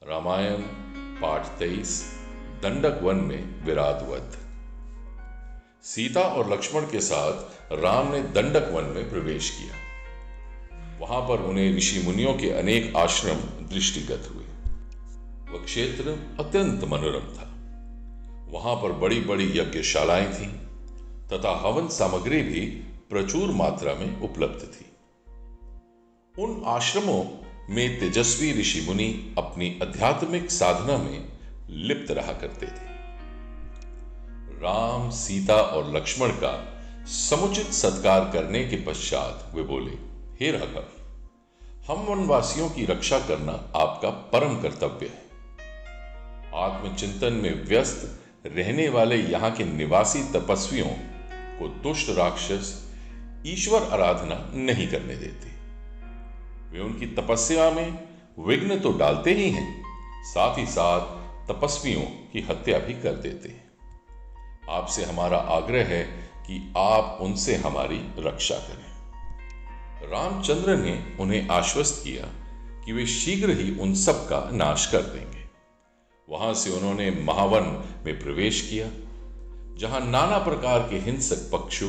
रामायण पाठ 23 दंडक वन में विराट वध। सीता और लक्ष्मण के साथ राम ने दंडक वन में प्रवेश किया। वहां पर उन्हें ऋषि मुनियों के अनेक आश्रम दृष्टिगत हुए। वह क्षेत्र अत्यंत मनोरम था। वहां पर बड़ी बड़ी यज्ञशालाएं थीं तथा हवन सामग्री भी प्रचुर मात्रा में उपलब्ध थी। उन आश्रमों में तेजस्वी ऋषि मुनि अपनी आध्यात्मिक साधना में लिप्त रहा करते थे। राम, सीता और लक्ष्मण का समुचित सत्कार करने के पश्चात वे बोले, हे राघव, हम वनवासियों की रक्षा करना आपका परम कर्तव्य है। आत्मचिंतन में व्यस्त रहने वाले यहाँ के निवासी तपस्वियों को दुष्ट राक्षस ईश्वर आराधना नहीं करने देते। वे उनकी तपस्या में विघ्न तो डालते ही हैं, साथ ही साथ तपस्वियों की हत्या भी कर देते हैं। आपसे हमारा आग्रह है कि आप उनसे हमारी रक्षा करें। रामचंद्र ने उन्हें आश्वस्त किया कि वे शीघ्र ही उन सब का नाश कर देंगे। वहां से उन्होंने महावन में प्रवेश किया, जहां नाना प्रकार के हिंसक पक्षु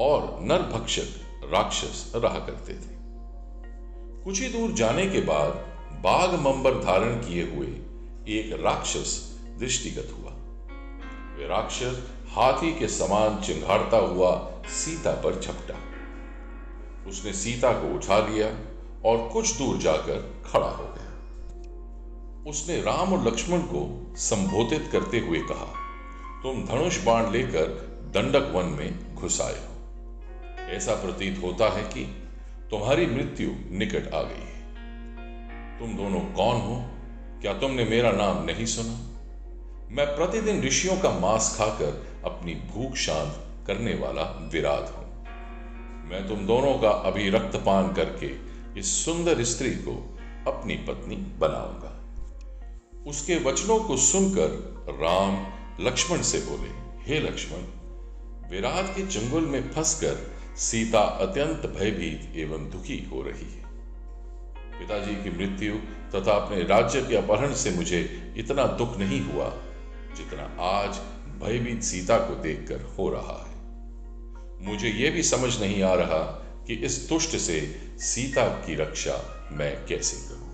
और नरभक्षक राक्षस रहा करते थे। कुछ ही दूर जाने के बाद बाघ मंबर धारण किए हुए एक राक्षस दृष्टिगत हुआ। वे राक्षस हाथी के समान चिंघाड़ता हुआ सीता पर झपटा। उसने सीता को उठा लिया और कुछ दूर जाकर खड़ा हो गया। उसने राम और लक्ष्मण को संबोधित करते हुए कहा, तुम धनुष बाण लेकर दंडक वन में घुस आए हो। ऐसा प्रतीत होता है कि तुम्हारी मृत्यु निकट आ गई है। तुम दोनों कौन हो? क्या तुमने मेरा नाम नहीं सुना? मैं प्रतिदिन ऋषियों का मांस खाकर अपनी भूख शांत करने वाला विराट हूं। मैं तुम दोनों का अभी रक्तपान करके इस सुंदर स्त्री को अपनी पत्नी बनाऊंगा। उसके वचनों को सुनकर राम लक्ष्मण से बोले, हे लक्ष्मण, विराट के चंगुल में फंसकर सीता अत्यंत भयभीत एवं दुखी हो रही है। पिताजी की मृत्यु तथा अपने राज्य के अपहरण से मुझे इतना दुख नहीं हुआ जितना आज भयभीत सीता को देखकर हो रहा है। मुझे यह भी समझ नहीं आ रहा कि इस दुष्ट से सीता की रक्षा मैं कैसे करूं।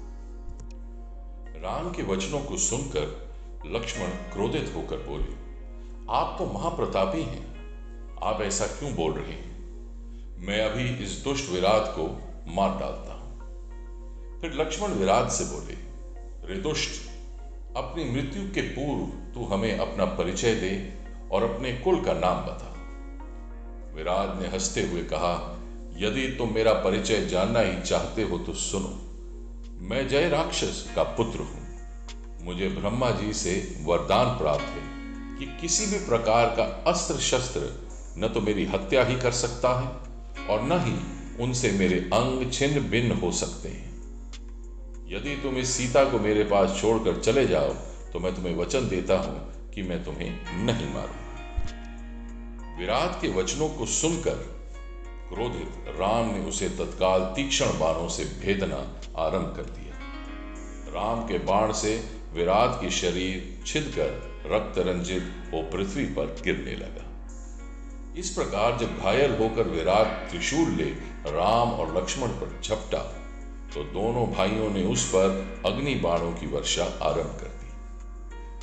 राम के वचनों को सुनकर लक्ष्मण क्रोधित होकर बोले, आप तो महाप्रतापी हैं, आप ऐसा क्यों बोल रहे हैं? मैं अभी इस दुष्ट विराट को मार डालता हूं। फिर लक्ष्मण विराट से बोले, रे दुष्ट, अपनी मृत्यु के पूर्व तू हमें अपना परिचय दे और अपने कुल का नाम बता। विराट ने हंसते हुए कहा, यदि तुम मेरा परिचय जानना ही चाहते हो तो सुनो। मैं जय राक्षस का पुत्र हूं। मुझे ब्रह्मा जी से वरदान प्राप्त है कि किसी भी प्रकार का अस्त्र शस्त्र न तो मेरी हत्या ही कर सकता है और न ही उनसे मेरे अंग छिन्न भिन्न हो सकते हैं। यदि तुम इस सीता को मेरे पास छोड़कर चले जाओ तो मैं तुम्हें वचन देता हूं कि मैं तुम्हें नहीं मारूंगा। विराट के वचनों को सुनकर क्रोधित राम ने उसे तत्काल तीक्ष्ण बाणों से भेदना आरंभ कर दिया। राम के बाण से विराट की शरीर छिदकर रक्त रंजित हो पृथ्वी पर गिरने लगा। इस प्रकार जब घायल होकर विराट त्रिशूल ले राम और लक्ष्मण पर झपटा तो दोनों भाइयों ने उस पर अग्नि बाणों की वर्षा आरंभ कर दी,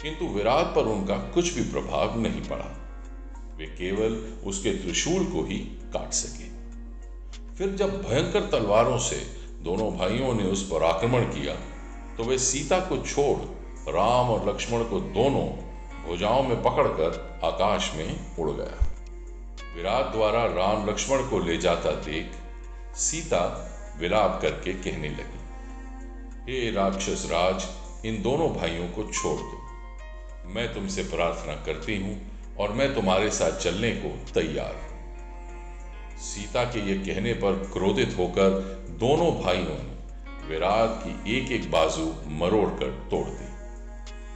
किंतु विराट पर उनका कुछ भी प्रभाव नहीं पड़ा। वे केवल उसके त्रिशूल को ही काट सके। फिर जब भयंकर तलवारों से दोनों भाइयों ने उस पर आक्रमण किया तो वे सीता को छोड़ राम और लक्ष्मण को दोनों भुजाओं में पकड़कर आकाश में उड़ गया। विराट द्वारा राम लक्ष्मण को ले जाता देख सीता विलाप करके कहने लगी, हे राक्षस राज, इन दोनों भाइयों को छोड़ दो। मैं तुमसे प्रार्थना करती हूं और मैं तुम्हारे साथ चलने को तैयार हूं। सीता के ये कहने पर क्रोधित होकर दोनों भाइयों ने विराट की एक एक बाजू मरोड़कर तोड़ दी।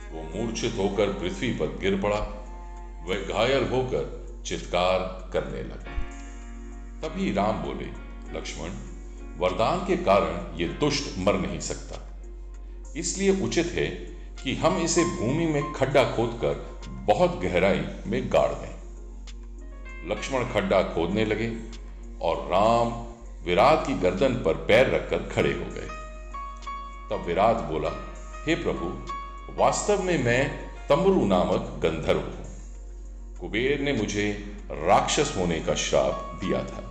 वो मूर्छित होकर पृथ्वी पर गिर पड़ा। वह घायल होकर चित्कार करने लगा। तभी राम बोले, लक्ष्मण, वरदान के कारण ये दुष्ट मर नहीं सकता। इसलिए उचित है कि हम इसे भूमि में खड्डा खोदकर बहुत गहराई में गाड़ दें। लक्ष्मण खड्डा खोदने लगे और राम विराट की गर्दन पर पैर रखकर खड़े हो गए। तब विराट बोला, हे प्रभु, वास्तव में मैं तम्बरू नामक गंधर्व हूं। कुबेर ने मुझे राक्षस होने का श्राप दिया था।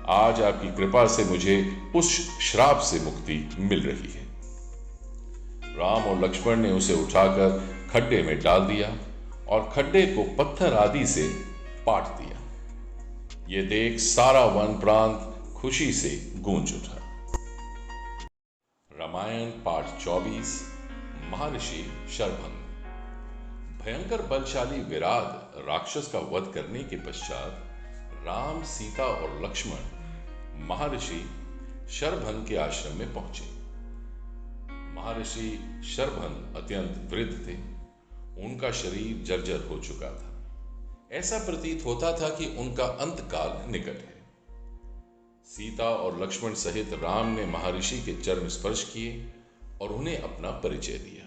आज आपकी कृपा से मुझे उस श्राप से मुक्ति मिल रही है। राम और लक्ष्मण ने उसे उठाकर खड्डे में डाल दिया और खड्डे को पत्थर आदि से पाट दिया। ये देख सारा वन प्रांत खुशी से गूंज उठा। रामायण पाठ 24। महर्षि शरभंग। भयंकर बलशाली विराट राक्षस का वध करने के पश्चात राम, सीता और लक्ष्मण महर्षि शरभंग के आश्रम में पहुंचे। महर्षि शरभंग अत्यंत वृद्ध थे। उनका शरीर जर्जर हो चुका था। ऐसा प्रतीत होता था कि उनका अंतकाल निकट है। सीता और लक्ष्मण सहित राम ने महर्षि के चरण स्पर्श किए और उन्हें अपना परिचय दिया।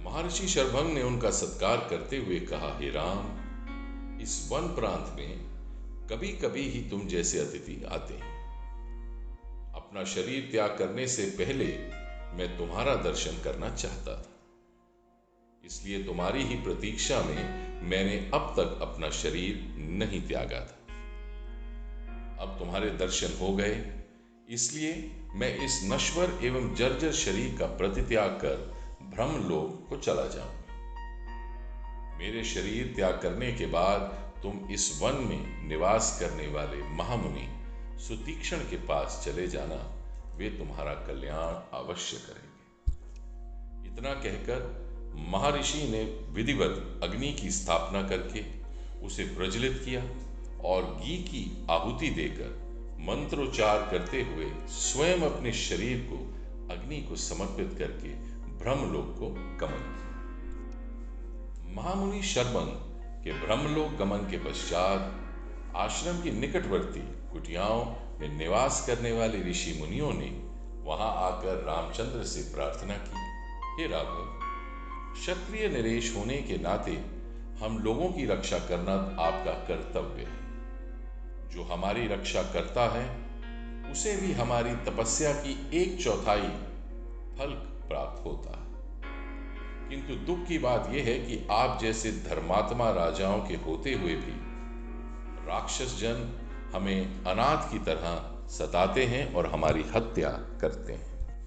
महर्षि शरभंग ने उनका सत्कार करते हुए कहा, हे राम, इस वन प्रांत में कभी कभी ही तुम जैसे अतिथि आते हैं। अपना शरीर त्याग करने से पहले मैं तुम्हारा दर्शन करना चाहता था। इसलिए तुम्हारी ही प्रतीक्षा में मैंने अब तक अपना शरीर नहीं त्यागा था। अब तुम्हारे दर्शन हो गए, इसलिए मैं इस नश्वर एवं जर्जर शरीर का परित्याग कर ब्रह्मलोक को चला जाऊंगा। मेरे शरीर त्याग करने के बाद तुम इस वन में निवास करने वाले महामुनि सुतीक्ष्ण के पास चले जाना। वे तुम्हारा कल्याण अवश्य करेंगे। इतना कहकर महर्षि ने विधिवत अग्नि की स्थापना करके उसे प्रज्वलित किया और घी की आहुति देकर मंत्रोच्चार करते हुए स्वयं अपने शरीर को अग्नि को समर्पित करके ब्रह्मलोक को गमन किया। महामुनि शरभंग के ब्रह्मलोक गमन के पश्चात आश्रम की निकटवर्ती कुटियाओं में निवास करने वाले ऋषि मुनियों ने वहां आकर रामचंद्र से प्रार्थना की, हे राघव, क्षत्रिय नरेश होने के नाते हम लोगों की रक्षा करना आपका कर्तव्य है। जो हमारी रक्षा करता है उसे भी हमारी तपस्या की 1/4 फल प्राप्त होता है। किंतु दुख की बात यह है कि आप जैसे धर्मात्मा राजाओं के होते हुए भी राक्षस जन हमें अनाथ की तरह सताते हैं और हमारी हत्या करते हैं।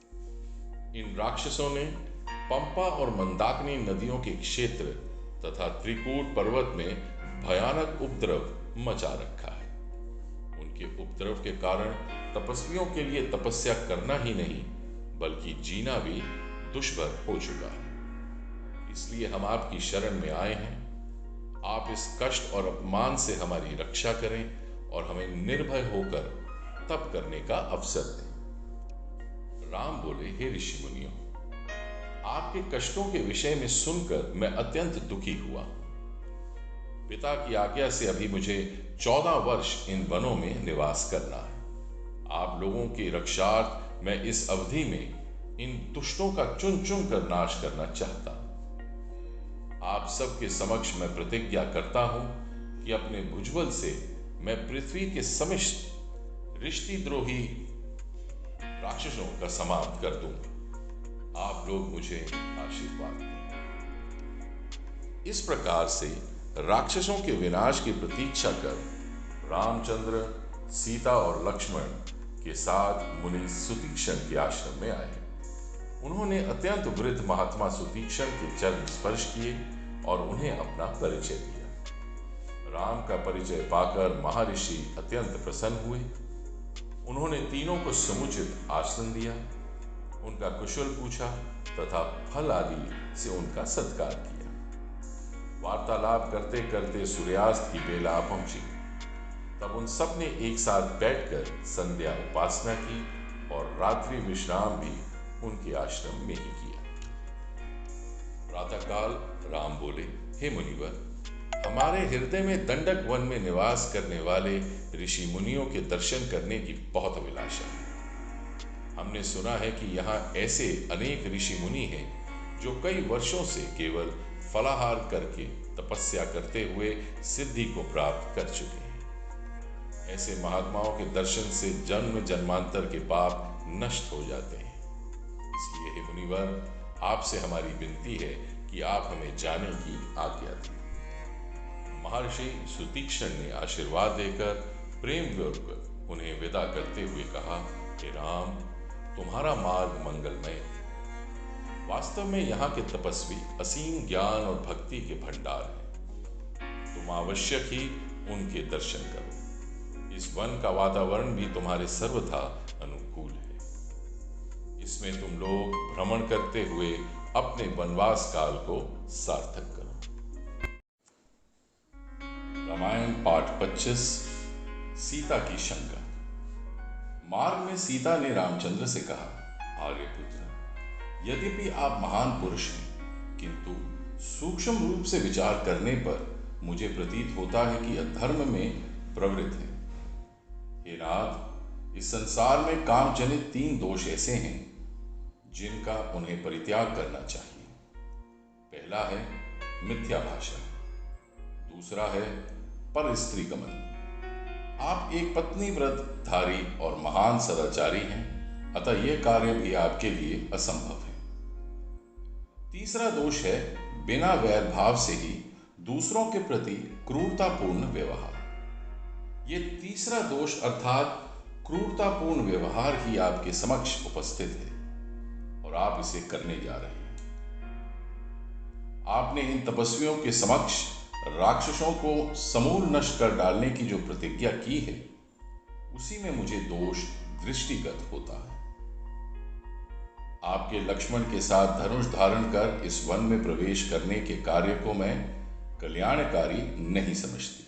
इन राक्षसों ने पंपा और मंदाकिनी नदियों के क्षेत्र तथा त्रिकूट पर्वत में भयानक उपद्रव मचा रखा है। उनके उपद्रव के कारण तपस्वियों के लिए तपस्या करना ही नहीं बल्कि जीना भी दुष्भर हो चुका है। इसलिए हम आपकी शरण में आए हैं। आप इस कष्ट और अपमान से हमारी रक्षा करें और हमें निर्भय होकर तप करने का अवसर दें। राम बोले, हे ऋषि मुनियों, आपके कष्टों के विषय में सुनकर मैं अत्यंत दुखी हुआ। पिता की आज्ञा से अभी मुझे 14 वर्ष इन वनों में निवास करना है। आप लोगों की रक्षार्थ मैं इस अवधि में इन दुष्टों का चुन चुन कर नाश करना चाहता हूं। आप सबके समक्ष मैं प्रतिज्ञा करता हूं कि अपने भुजबल से मैं पृथ्वी के समस्त रिश्तेद्रोही राक्षसों का समाप्त कर दूंगा। आप लोग मुझे आशीर्वाद दें। इस प्रकार से राक्षसों के विनाश की प्रतीक्षा कर रामचंद्र, सीता और लक्ष्मण के साथ मुनि सुतीक्ष्ण के आश्रम में आए। उन्होंने अत्यंत वृद्ध महात्मा सुतीक्ष्ण के चरण स्पर्श किए और उन्हें अपना परिचय दिया। राम का परिचय पाकर महर्षि अत्यंत प्रसन्न हुए। उन्होंने तीनों को समुचित आसन दिया, उनका कुशल पूछा तथा फल आदि से उनका सत्कार किया। वार्तालाप करते करते सूर्यास्त की बेला पहुंची। तब उन सब ने एक साथ बैठकर संध्या उपासना की और रात्रि विश्राम भी उनके आश्रम में ही किया। प्रातःकाल राम बोले, हे मुनिवर, हमारे हृदय में दंडक वन में निवास करने वाले ऋषि मुनियों के दर्शन करने की बहुत अभिलाषा है। हमने सुना है कि यहाँ ऐसे अनेक ऋषि मुनि हैं जो कई वर्षों से केवल फलाहार करके तपस्या करते हुए सिद्धि को प्राप्त कर चुके हैं। ऐसे महात्माओं के दर्शन से जन्म जन्मांतर के पाप नष्ट हो जाते हैं। इसलिए हे मुनिवर, आपसे हमारी विनती है कि आप हमें जाने की आज्ञा दें। महर्षि सुतीक्ष्ण ने आशीर्वाद देकर प्रेम पूर्वक उन्हें विदा करते हुए कहा, हे राम, तुम्हारा मार्ग मंगलमय। वास्तव में यहाँ के तपस्वी असीम ज्ञान और भक्ति के भंडार हैं। तुम आवश्यक ही उनके दर्शन करो। इस वन का वातावरण भी तुम्हारे सर्वथा अनुकूल है। इसमें तुम लोग भ्रमण करते हुए अपने वनवास काल को सार्थक करो। रामायण पाठ 25। सीता की शंका। मार्ग में सीता ने रामचंद्र से कहा, आर्यपुत्र, यद्यपि आप महान पुरुष हैं, किंतु सूक्ष्म रूप से विचार करने पर मुझे प्रतीत होता है कि अधर्म में प्रवृत्त हैं। हे नाथ, इस संसार में काम जनित 3 दोष ऐसे हैं जिनका उन्हें परित्याग करना चाहिए। पहला है मिथ्या भाषा, दूसरा है पर स्त्री गमन। आप एक पत्नी व्रत धारी और महान सदाचारी हैं, अतः यह कार्य भी आपके लिए असंभव है। तीसरा दोष है बिना वैर भाव से ही दूसरों के प्रति क्रूरतापूर्ण व्यवहार। ये तीसरा दोष अर्थात क्रूरतापूर्ण व्यवहार ही आपके समक्ष उपस्थित है और आप इसे करने जा रहे हैं। आपने इन तपस्वियों के समक्ष राक्षसों को समूल नष्ट कर डालने की जो प्रतिज्ञा की है, उसी में मुझे दोष दृष्टिगत होता है। आपके लक्ष्मण के साथ धनुष धारण कर इस वन में प्रवेश करने के कार्य को मैं कल्याणकारी नहीं समझती।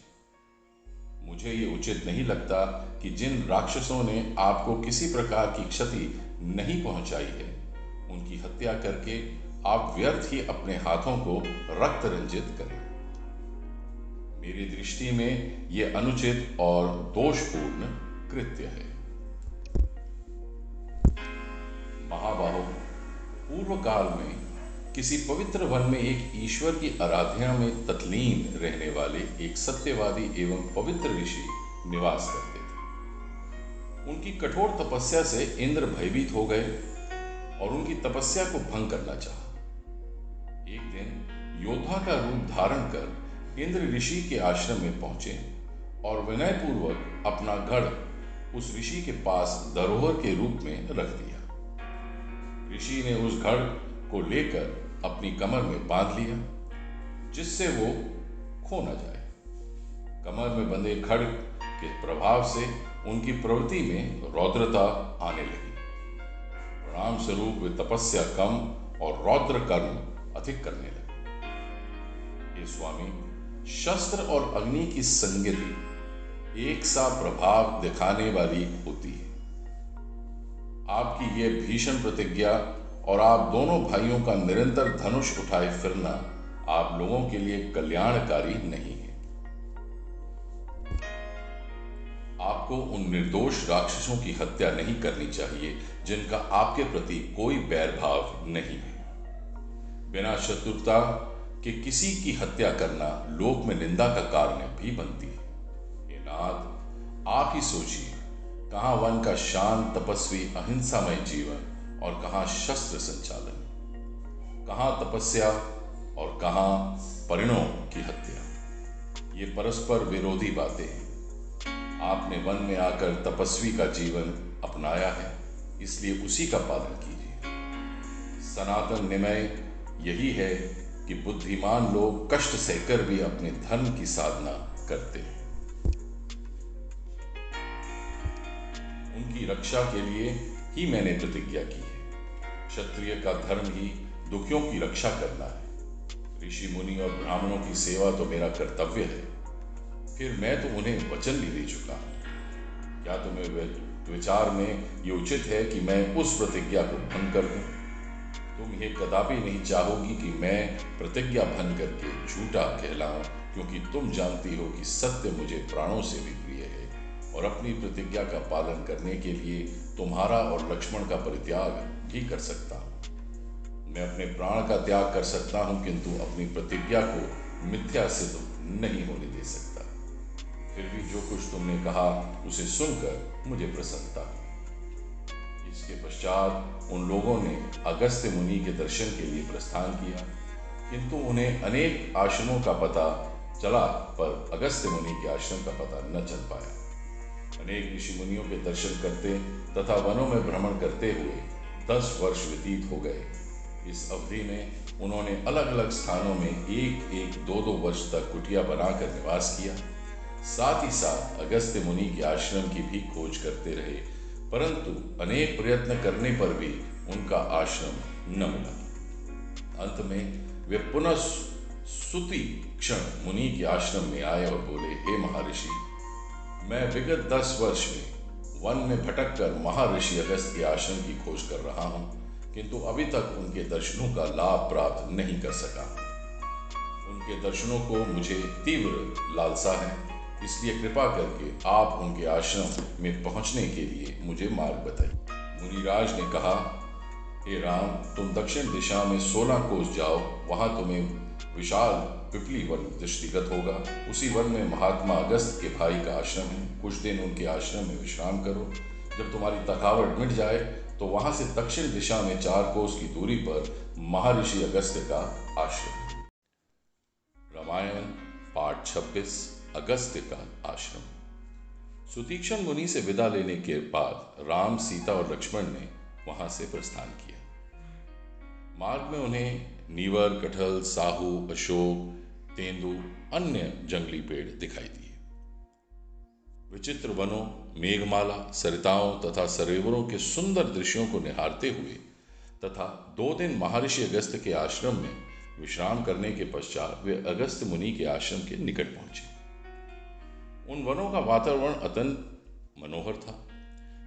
मुझे ये उचित नहीं लगता कि जिन राक्षसों ने आपको किसी प्रकार की क्षति नहीं पहुंचाई है, उनकी हत्या करके आप व्यर्थ ही अपने हाथों को रक्त रंजित करें। मेरी दृष्टि में यह अनुचित और दोषपूर्ण कृत्य है। महाबाहो, पूर्व काल में किसी पवित्र वन में एक ईश्वर की आराधना में तत्लीन रहने वाले एक सत्यवादी एवं पवित्र ऋषि निवास करते थे। उनकी कठोर तपस्या से इंद्र भयभीत हो गए और उनकी तपस्या को भंग करना चाहा। एक दिन योद्धा का रूप धारण कर इंद्र ऋषि के आश्रम में पहुंचे और विनयपूर्वक अपना गढ़ उस ऋषि के पास धरोहर के रूप में रख दिया। ऋषि ने उस गढ़ को लेकर अपनी कमर में बांध लिया, जिससे वो खो न जाए। कमर में बंधे खड्ग के प्रभाव से उनकी प्रवृत्ति में रौद्रता आने लगी। परिणाम स्वरूप वे तपस्या कम और रौद्र कर्म अधिक करने लगे। ये स्वामी, शस्त्र और अग्नि की संगति एक सा प्रभाव दिखाने वाली होती है। आपकी यह भीषण प्रतिज्ञा और आप दोनों भाइयों का निरंतर धनुष उठाए फिरना आप लोगों के लिए कल्याणकारी नहीं है। आपको उन निर्दोष राक्षसों की हत्या नहीं करनी चाहिए जिनका आपके प्रति कोई बैर भाव नहीं है। बिना शत्रुता के किसी की हत्या करना लोक में निंदा का कारण भी बनती है। हे नाथ, आप ही सोचिए, कहाँ वन का शांत तपस्वी अहिंसामय जीवन और कहाँ शस्त्र संचालन, कहाँ तपस्या और कहाँ परिणों की हत्या। ये परस्पर विरोधी बातें हैं। आपने वन में आकर तपस्वी का जीवन अपनाया है, इसलिए उसी का पालन कीजिए। सनातन नियम यही है कि बुद्धिमान लोग कष्ट सहकर भी अपने धर्म की साधना करते हैं। उनकी रक्षा के लिए ही मैंने प्रतिज्ञा की है। क्षत्रिय का धर्म ही दुखियों की रक्षा करना है। ऋषि मुनि और ब्राह्मणों की सेवा तो मेरा कर्तव्य है, फिर मैं तो उन्हें वचन भी दे चुका हूं। क्या तुम्हें विचार में ये उचित है कि मैं उस प्रतिज्ञा को भंग कर दूं? तुम ये कदापि नहीं चाहोगी कि मैं प्रतिज्ञा भंग करके झूठा कहलाऊं, क्योंकि तुम जानती हो कि सत्य मुझे प्राणों से भी प्रिय है और अपनी प्रतिज्ञा का पालन करने के लिए तुम्हारा और लक्ष्मण का परित्याग भी कर सकता हूँ। मैं अपने प्राण का त्याग कर सकता हूँ, किंतु अपनी प्रतिज्ञा को मिथ्या सिद्ध नहीं होने दे सकता। फिर भी जो कुछ तुमने कहा उसे सुनकर मुझे प्रसन्नता हुई। इसके पश्चात उन लोगों ने अगस्त्य मुनि के दर्शन के लिए प्रस्थान किया, किंतु उन्हें अनेक आश्रमों का पता चला, पर अगस्त्य मुनि के आश्रम का पता न चल पाया। अनेक ऋषि मुनियों के दर्शन करते तथा वनों में भ्रमण करते हुए 10 वर्ष व्यतीत हो गए। इस अवधि में उन्होंने अलग अलग स्थानों में एक एक दो दो वर्ष तक कुटिया बनाकर निवास किया। साथ ही साथ अगस्त्य मुनि के आश्रम की भी खोज करते रहे, परंतु अनेक प्रयत्न करने पर भी उनका आश्रम न मिला। अंत में वे पुनः सुतीक्ष्ण मुनि के आश्रम में आए और बोले, हे महर्षि, मैं विगत 10 वर्ष में वन में भटककर महर्षि अगस्त्य के आश्रम की खोज कर रहा हूँ, किंतु अभी तक उनके दर्शनों का लाभ प्राप्त नहीं कर सका। उनके दर्शनों को मुझे तीव्र लालसा है, इसलिए कृपा करके आप उनके आश्रम में पहुंचने के लिए मुझे मार्ग बताइए। मुनिराज ने कहा, हे राम, तुम दक्षिण दिशा में 16 कोस जाओ, वहां तुम्हें विशाल पिपली वन दृष्टिगत होगा। उसी वन में महात्मा अगस्त के भाई का आश्रम है। कुछ दिन उनके आश्रम में विश्राम करो। जब तुम्हारी थकावट मिट जाए तो वहां से दक्षिण दिशा में 4 कोस की दूरी पर महर्षि अगस्त्य का आश्रम है। रामायण पाठ 26, अगस्त्य का आश्रम। सुतीक्ष्ण मुनि से विदा लेने के बाद राम, सीता और लक्ष्मण ने वहां से प्रस्थान किया। मार्ग में उन्हें नीवर, कटहल, साहू, अशोक, तेंदु, अन्य जंगली पेड़ दिखाई दिए। विचित्र वनों, मेघमाला, सरिताओं तथा सरोवरों के सुंदर दृश्यों को निहारते हुए तथा 2 दिन महर्षि अगस्त्य के आश्रम में विश्राम करने के पश्चात वे अगस्त्य मुनि के आश्रम के निकट पहुंचे। उन वनों का वातावरण अत्यंत मनोहर था।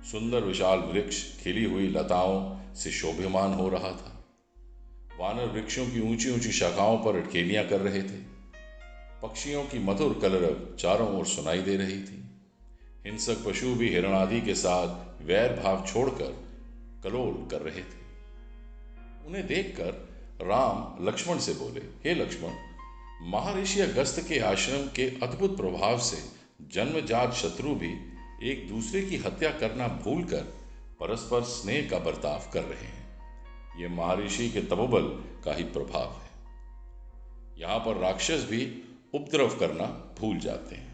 सुंदर विशाल वृक्ष खिली हुई लताओं से शोभिमान हो रहा था। वानर वृक्षों की ऊंची ऊंची शाखाओं पर अटखेलियां कर रहे थे। पक्षियों की मधुर कलरव चारों ओर सुनाई दे रही थी। हिंसक पशु भी हिरण आदि के साथ वैर भाव छोड़कर कलोल कर रहे थे। उन्हें देखकर राम लक्ष्मण से बोले, हे लक्ष्मण, महर्षि अगस्त्य के आश्रम के अद्भुत प्रभाव से जन्मजात शत्रु भी एक दूसरे की हत्या करना भूलकर परस्पर स्नेह का बर्ताव कर रहे हैं। यह महर्षि के तपोबल का ही प्रभाव है। यहां पर राक्षस भी उपद्रव करना भूल जाते हैं।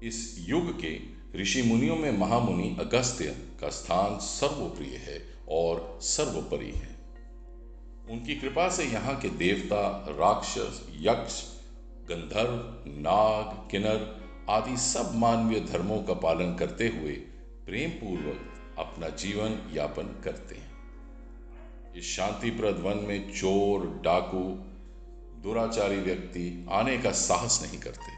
इस युग के ऋषि मुनियों में महामुनि अगस्त्य का स्थान सर्वप्रिय है और सर्वोपरि है। उनकी कृपा से यहाँ के देवता, राक्षस, यक्ष, गंधर्व, नाग, किन्नर आदि सब मानवीय धर्मों का पालन करते हुए प्रेम पूर्वक अपना जीवन यापन करते हैं। इस शांतिप्रद वन में चोर, डाकू, दुराचारी व्यक्ति आने का साहस नहीं करते।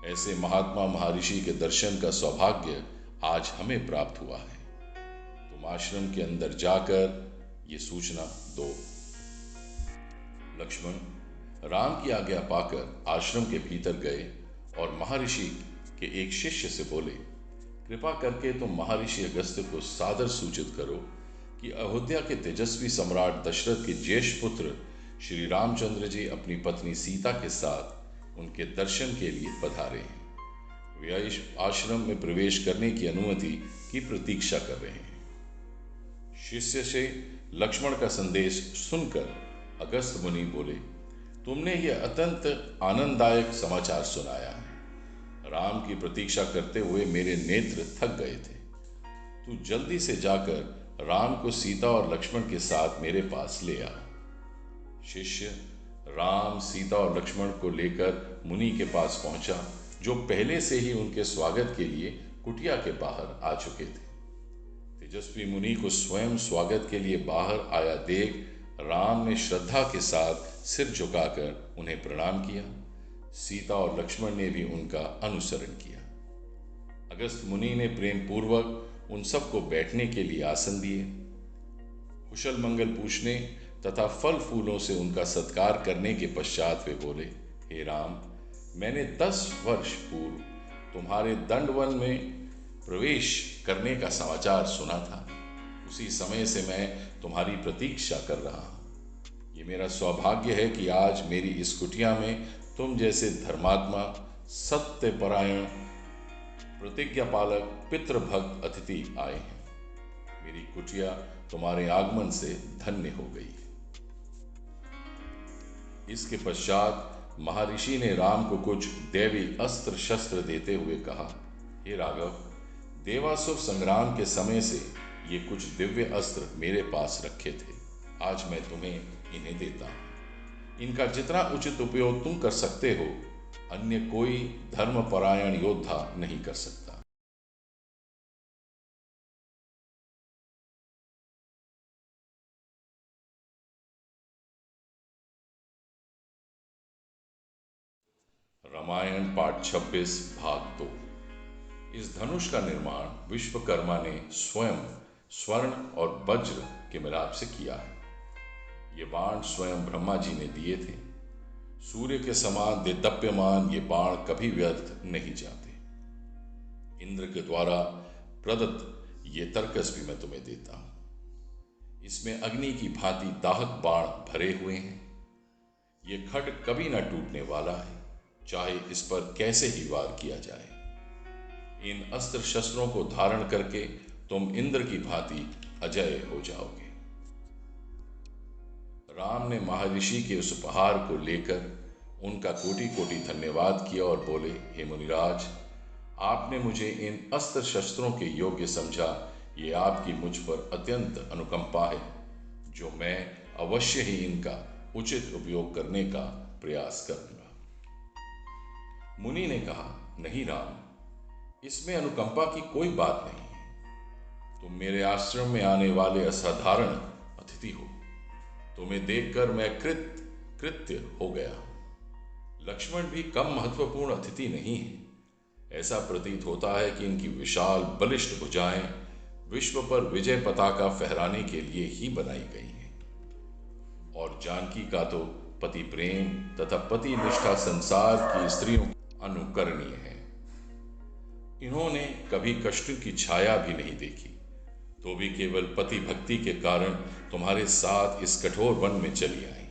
ऐसे महात्मा महर्षि के दर्शन का सौभाग्य आज हमें प्राप्त हुआ है। तुम आश्रम के अंदर जाकर ये सूचना दो। लक्ष्मण राम की आज्ञा पाकर आश्रम के भीतर गए और महर्षि के एक शिष्य से बोले, कृपा करके तुम महर्षि अगस्त्य को सादर सूचित करो कि अयोध्या के तेजस्वी सम्राट दशरथ के ज्येष्ठ पुत्र श्री रामचंद्र जी अपनी पत्नी सीता के साथ उनके दर्शन के लिए पधारे हैं। वे आश्रम में प्रवेश करने की अनुमति की प्रतीक्षा कर रहे हैं। शिष्य से लक्ष्मण का संदेश सुनकर अगस्त्य मुनि बोले, तुमने यह अत्यंत आनंददायक समाचार सुनाया है। राम की प्रतीक्षा करते हुए मेरे नेत्र थक गए थे। तू जल्दी से जाकर राम को सीता और लक्ष्मण के साथ मेरे पास ले आ। शिष्य राम, सीता और लक्ष्मण को लेकर मुनि के पास पहुंचा, जो पहले से ही उनके स्वागत के लिए कुटिया के बाहर आ चुके थे। तेजस्वी मुनि को स्वयं स्वागत के लिए बाहर आया देख राम ने श्रद्धा के साथ सिर झुकाकर उन्हें प्रणाम किया। सीता और लक्ष्मण ने भी उनका अनुसरण किया। अगस्त्य मुनि ने प्रेम पूर्वक उन सबको बैठने के लिए आसन दिए। कुशल मंगल पूछने तथा फल फूलों से उनका सत्कार करने के पश्चात वे बोले, हे राम, मैंने 10 वर्ष पूर्व तुम्हारे दंडवन में प्रवेश करने का समाचार सुना था, उसी समय से मैं तुम्हारी प्रतीक्षा कर रहा हूं। ये मेरा सौभाग्य है कि आज मेरी इस कुटिया में तुम जैसे धर्मात्मा, सत्यपरायण, प्रतिज्ञा पालक, पितृभक्त अतिथि आए हैं। मेरी कुटिया तुम्हारे आगमन से धन्य हो गई। इसके पश्चात महर्षि ने राम को कुछ दैवी अस्त्र शस्त्र देते हुए कहा, हे राघव, देवासुर संग्राम के समय से ये कुछ दिव्य अस्त्र मेरे पास रखे थे। आज मैं तुम्हें इन्हें देता हूं। इनका जितना उचित उपयोग तुम कर सकते हो, अन्य कोई धर्मपरायण योद्धा नहीं कर सकता। रामायण पाठ 26 भाग 2। इस धनुष का निर्माण विश्वकर्मा ने स्वयं स्वर्ण और वज्र के मिलाप से किया है। ये बाण स्वयं ब्रह्मा जी ने दिए थे। सूर्य के समान देदीप्यमान ये बाण कभी व्यर्थ नहीं जाते। इंद्र के द्वारा प्रदत्त ये तरकस भी मैं तुम्हें देता हूं। इसमें अग्नि की भांति दाहक बाण भरे हुए हैं। ये खड्ग कभी न टूटने वाला है, चाहे इस पर कैसे ही वार किया जाए। इन अस्त्र शस्त्रों को धारण करके तुम इंद्र की भांति अजय हो जाओगे। राम ने महर्षि के उस उपहार को लेकर उनका कोटि कोटि धन्यवाद किया और बोले, हे मुनिराज, आपने मुझे इन अस्त्र शस्त्रों के योग्य समझा। ये आपकी मुझ पर अत्यंत अनुकंपा है, जो मैं अवश्य ही इनका उचित उपयोग करने का प्रयास करूंगा। मुनि ने कहा, नहीं राम, इसमें अनुकंपा की कोई बात नहीं है। तुम मेरे आश्रम में आने वाले असाधारण अतिथि हो। तुम्हें देखकर मैं कृत्य हो गया। लक्ष्मण भी कम महत्वपूर्ण अतिथि नहीं है। ऐसा प्रतीत होता है कि इनकी विशाल बलिष्ठ भुजाएं विश्व पर विजय पताका फहराने के लिए ही बनाई गई हैं। और जानकी का तो पति प्रेम तथा पति निष्ठा संसार की स्त्रियों अनुकरणीय है। इन्होंने कभी कष्ट की छाया भी नहीं देखी, तो भी केवल पति भक्ति के कारण तुम्हारे साथ इस कठोर वन में चली आई।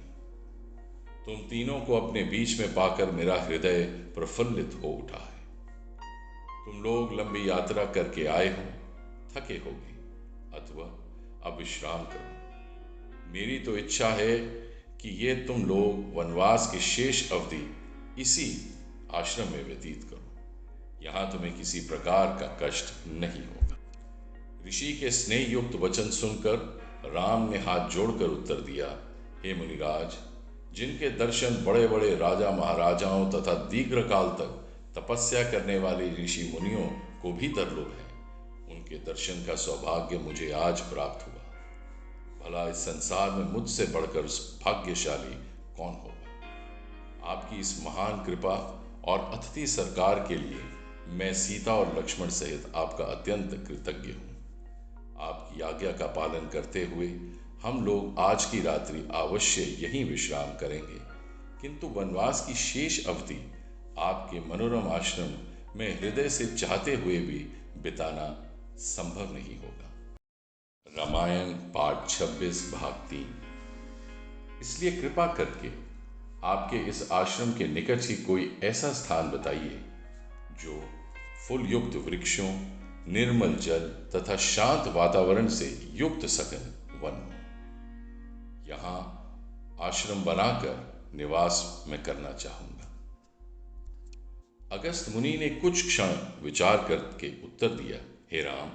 तुम तीनों को अपने बीच में पाकर मेरा हृदय प्रफुल्लित हो उठा है। तुम लोग लंबी यात्रा करके आए हो, थके होगे, अथवा अब विश्राम करो। मेरी तो इच्छा है कि ये तुम लोग वनवास की शेष अवधि इसी आश्रम में व्यतीत करो। यहां तुम्हें किसी प्रकार का कष्ट नहीं होगा। ऋषि के स्नेह युक्त वचन सुनकर राम ने हाथ जोड़कर उत्तर दिया, हे मुनिराज, जिनके दर्शन बड़े बड़े राजा महाराजाओं तथा दीर्घकाल तक तपस्या करने वाले ऋषि मुनियों को भी दुर्लभ है, उनके दर्शन का सौभाग्य मुझे आज प्राप्त हुआ। भला इस संसार में मुझसे बढ़कर भाग्यशाली कौन होगा। आपकी इस महान कृपा और अतिथि सरकार के लिए मैं सीता और लक्ष्मण सहित आपका अत्यंत कृतज्ञ हूं। आपकी आज्ञा का पालन करते हुए हम लोग आज की रात्रि अवश्य यहीं विश्राम करेंगे, किंतु वनवास की शेष अवधि आपके मनोरम आश्रम में हृदय से चाहते हुए भी बिताना संभव नहीं होगा। रामायण पाठ 26 भाग 3। इसलिए कृपा करके आपके इस आश्रम के निकट ही कोई ऐसा स्थान बताइए जो फूल युक्त वृक्षों, निर्मल जल तथा शांत वातावरण से युक्त सकल वन हो। यहां आश्रम बनाकर निवास मैं करना चाहूंगा। अगस्त मुनि ने कुछ क्षण विचार करके उत्तर दिया, हे राम,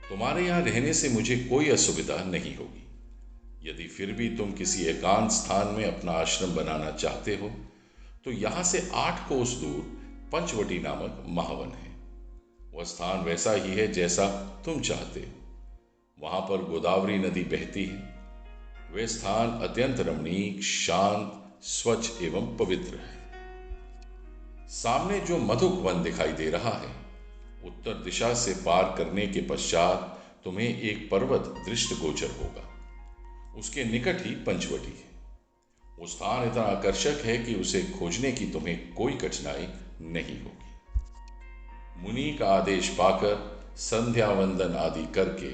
तुम्हारे यहां रहने से मुझे कोई असुविधा नहीं होगी। यदि फिर भी तुम किसी एकांत स्थान में अपना आश्रम बनाना चाहते हो, तो यहां से 8 कोस दूर पंचवटी नामक महावन है। वह स्थान वैसा ही है जैसा तुम चाहते हो। वहां पर गोदावरी नदी बहती है। वह स्थान अत्यंत रमणीक, शांत, स्वच्छ एवं पवित्र है। सामने जो मधुक वन दिखाई दे रहा है, उत्तर दिशा से पार करने के पश्चात तुम्हें एक पर्वत दृष्टिगोचर होगा। उसके निकट ही पंचवटी है। वो स्थान इतना आकर्षक है कि उसे खोजने की तुम्हें कोई कठिनाई नहीं होगी। मुनि का आदेश पाकर संध्या वंदन आदि करके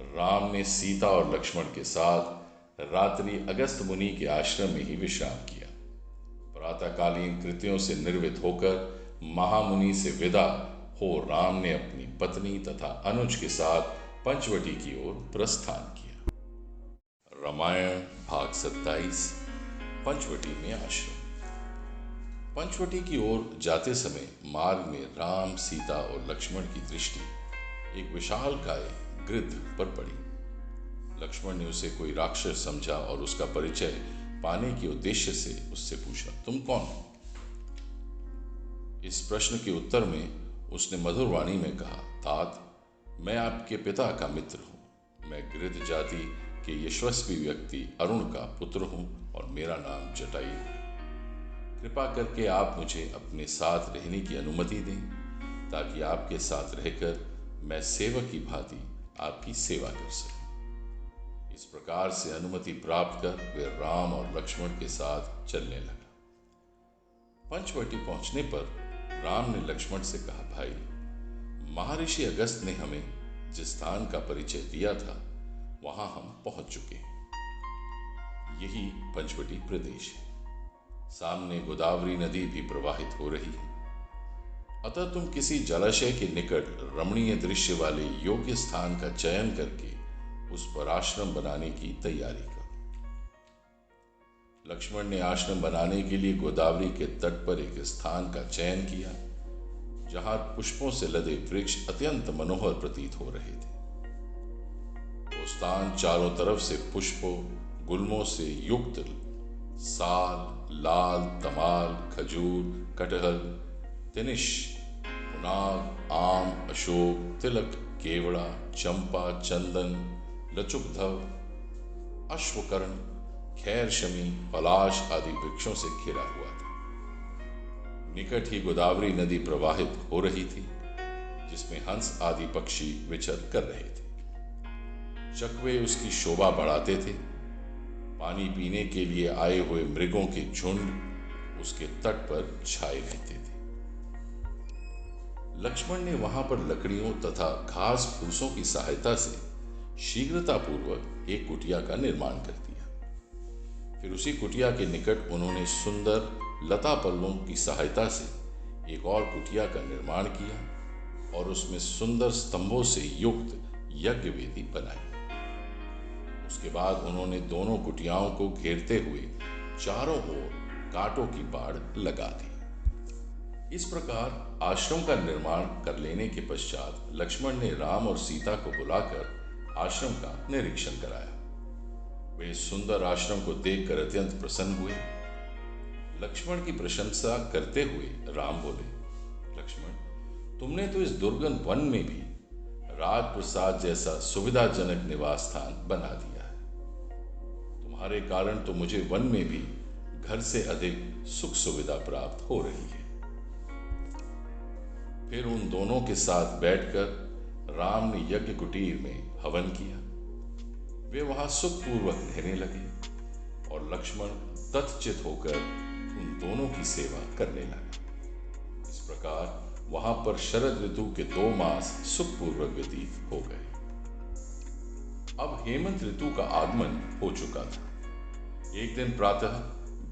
राम ने सीता और लक्ष्मण के साथ रात्रि अगस्त मुनि के आश्रम में ही विश्राम किया। प्रातःकालीन कृत्यों से निर्वित होकर महामुनि से विदा हो राम ने अपनी पत्नी तथा अनुज के साथ पंचवटी की ओर प्रस्थान किया। रामायण भाग 27 पंचवटी में आश्रम। पंचवटी की ओर जाते समय मार्ग में राम, सीता और लक्ष्मण की दृष्टि एक विशालकाय गृध्र पर पड़ी। लक्ष्मण ने उसे कोई राक्षस समझा और उसका परिचय पाने के उद्देश्य से उससे पूछा, तुम कौन हो? इस प्रश्न के उत्तर में उसने मधुर वाणी में कहा, तात, मैं आपके पिता का मित्र हूं। मैं गृध्र जाति के यशस्वी व्यक्ति अरुण का पुत्र हूं और मेरा नाम जटायु है। कृपा करके आप मुझे अपने साथ रहने की अनुमति दें ताकि आपके साथ रहकर मैं सेवक की भांति आपकी सेवा कर सकूं। इस प्रकार से अनुमति प्राप्त कर वे राम और लक्ष्मण के साथ चलने लगा। पंचवटी पहुंचने पर राम ने लक्ष्मण से कहा, भाई, महर्षि अगस्त ने हमें जिस स्थान का परिचय दिया था वहां हम पहुंच चुके हैं। यही पंचवटी प्रदेश है। सामने गोदावरी नदी भी प्रवाहित हो रही है। अतः तुम किसी जलाशय के निकट रमणीय दृश्य वाले योग्य स्थान का चयन करके उस पर आश्रम बनाने की तैयारी करो। लक्ष्मण ने आश्रम बनाने के लिए गोदावरी के तट पर एक स्थान का चयन किया जहां पुष्पों से लदे वृक्ष अत्यंत मनोहर प्रतीत हो रहे थे। वो स्थान चारों तरफ से पुष्पों, गुल्मों से युक्त साल, लाल, तमाल, खजूर, कटहल, तिनिश, पुनाग, आम, अशोक, तिलक, केवड़ा, चंपा, चंदन, लचुकधव, अश्वकर्ण, खैर शमी, पलाश आदि वृक्षों से घिरा हुआ था। निकट ही गोदावरी नदी प्रवाहित हो रही थी जिसमें हंस आदि पक्षी विचर कर रहे थे। चकवे उसकी शोभा बढ़ाते थे। पानी पीने के लिए आए हुए मृगों के झुंड उसके तट पर छाए रहते थे। लक्ष्मण ने वहां पर लकड़ियों तथा घास फूसों की सहायता से शीघ्रतापूर्वक एक कुटिया का निर्माण कर दिया। फिर उसी कुटिया के निकट उन्होंने सुंदर लता पल्लों की सहायता से एक और कुटिया का निर्माण किया और उसमें सुंदर स्तंभों से युक्त यज्ञ वेदी बनाई। उसके बाद उन्होंने दोनों कुटियाओं को घेरते हुए चारों ओर कांटों की बाड़ लगा दी। इस प्रकार आश्रम का निर्माण कर लेने के पश्चात लक्ष्मण ने राम और सीता को बुलाकर आश्रम का निरीक्षण कराया। वे इस सुंदर आश्रम को देखकर अत्यंत प्रसन्न हुए। लक्ष्मण की प्रशंसा करते हुए राम बोले, लक्ष्मण, तुमने तो इस दुर्गम वन में भी राजप्रसाद जैसा सुविधाजनक निवास स्थान बना दिया। तुम्हारे कारण तो मुझे वन में भी घर से अधिक सुख सुविधा प्राप्त हो रही है। फिर उन दोनों के साथ बैठकर राम ने यज्ञ कुटीर में हवन किया। वे वहां सुखपूर्वक रहने लगे और लक्ष्मण तत्चित होकर उन दोनों की सेवा करने लगा। इस प्रकार वहां पर शरद ऋतु के 2 मास सुखपूर्वक व्यतीत हो गए। अब हेमंत ऋतु का आगमन हो चुका था। एक दिन प्रातः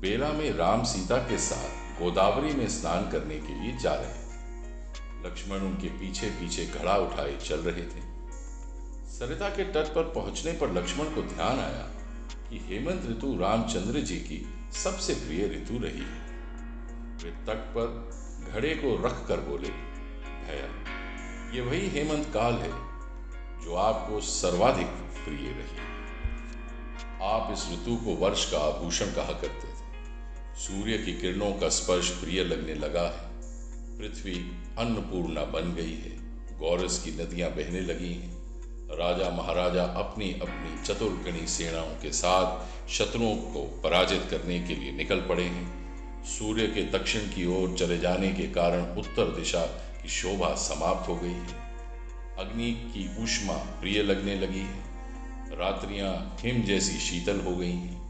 बेला में राम सीता के साथ गोदावरी में स्नान करने के लिए जा रहे थे। लक्ष्मण उनके पीछे पीछे घड़ा उठाए चल रहे थे। सरिता के तट पर पहुंचने पर लक्ष्मण को ध्यान आया कि हेमंत ऋतु रामचंद्र जी की सबसे प्रिय ऋतु रही है। वे तट पर घड़े को रख कर बोले, भैया, ये वही हेमंत काल है जो आपको सर्वाधिक प्रिय रही। आप इस ऋतु को वर्ष का आभूषण कहा करते थे। सूर्य की किरणों का स्पर्श प्रिय लगने लगा है। पृथ्वी अन्नपूर्णा बन गई है। गौरस की नदियां बहने लगी हैं। राजा महाराजा अपनी अपनी चतुर्गणी सेनाओं के साथ शत्रुओं को पराजित करने के लिए निकल पड़े हैं। सूर्य के दक्षिण की ओर चले जाने के कारण उत्तर दिशा की शोभा समाप्त हो गई है। अग्नि की ऊष्मा प्रिय लगने लगी है। रात्रियां हिम जैसी शीतल हो गई हैं।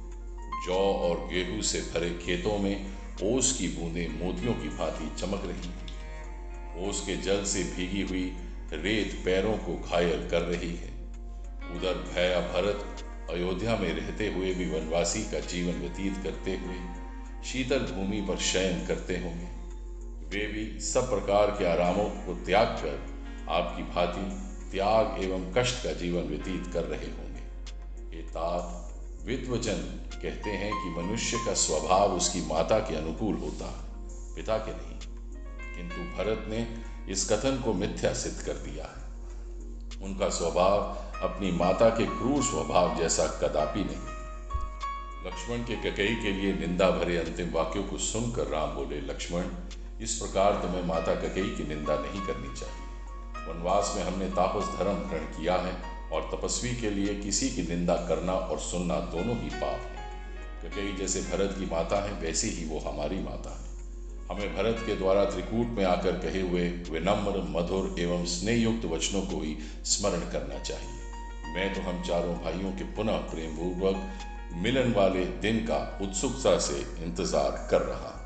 जौ और गेहूं से भरे खेतों में ओस की बूंदें मोतियों की भांति चमक रही हैं। ओस के जल से भीगी हुई रेत पैरों को घायल कर रही है। उधर भैया भरत अयोध्या में रहते हुए भी वनवासी का जीवन व्यतीत करते हुए शीतल भूमि पर शयन करते होंगे। वे भी सब प्रकार के आरामों को त्याग कर आपकी भांति त्याग एवं कष्ट का जीवन व्यतीत कर रहे होंगे। ये तात विद्वजन कहते हैं कि मनुष्य का स्वभाव उसकी माता के अनुकूल होता है, पिता के नहीं। किंतु भरत ने इस कथन को मिथ्या सिद्ध कर दिया है। उनका स्वभाव अपनी माता के क्रूर स्वभाव जैसा कदापि नहीं। लक्ष्मण के कैकेयी के लिए निंदा भरे अंतिम वाक्यों को सुनकर राम बोले, लक्ष्मण, इस प्रकार तुम्हें माता कैकेयी की निंदा नहीं करनी चाहिए। वनवास में हमने तापस धर्म ग्रहण किया है और तपस्वी के लिए किसी की निंदा करना और सुनना दोनों ही पाप है। कैकेयी जैसे भरत की माता है, वैसे ही वो हमारी माता है। हमें भरत के द्वारा त्रिकूट में आकर कहे हुए विनम्र, मधुर एवं स्नेहयुक्त वचनों को ही स्मरण करना चाहिए। मैं तो हम चारों भाइयों के पुनः प्रेम पूर्वक मिलन वाले दिन का उत्सुकता से इंतजार कर रहा।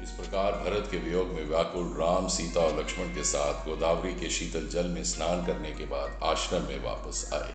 इस प्रकार भरत के वियोग में व्याकुल राम, सीता और लक्ष्मण के साथ गोदावरी के शीतल जल में स्नान करने के बाद आश्रम में वापस आए।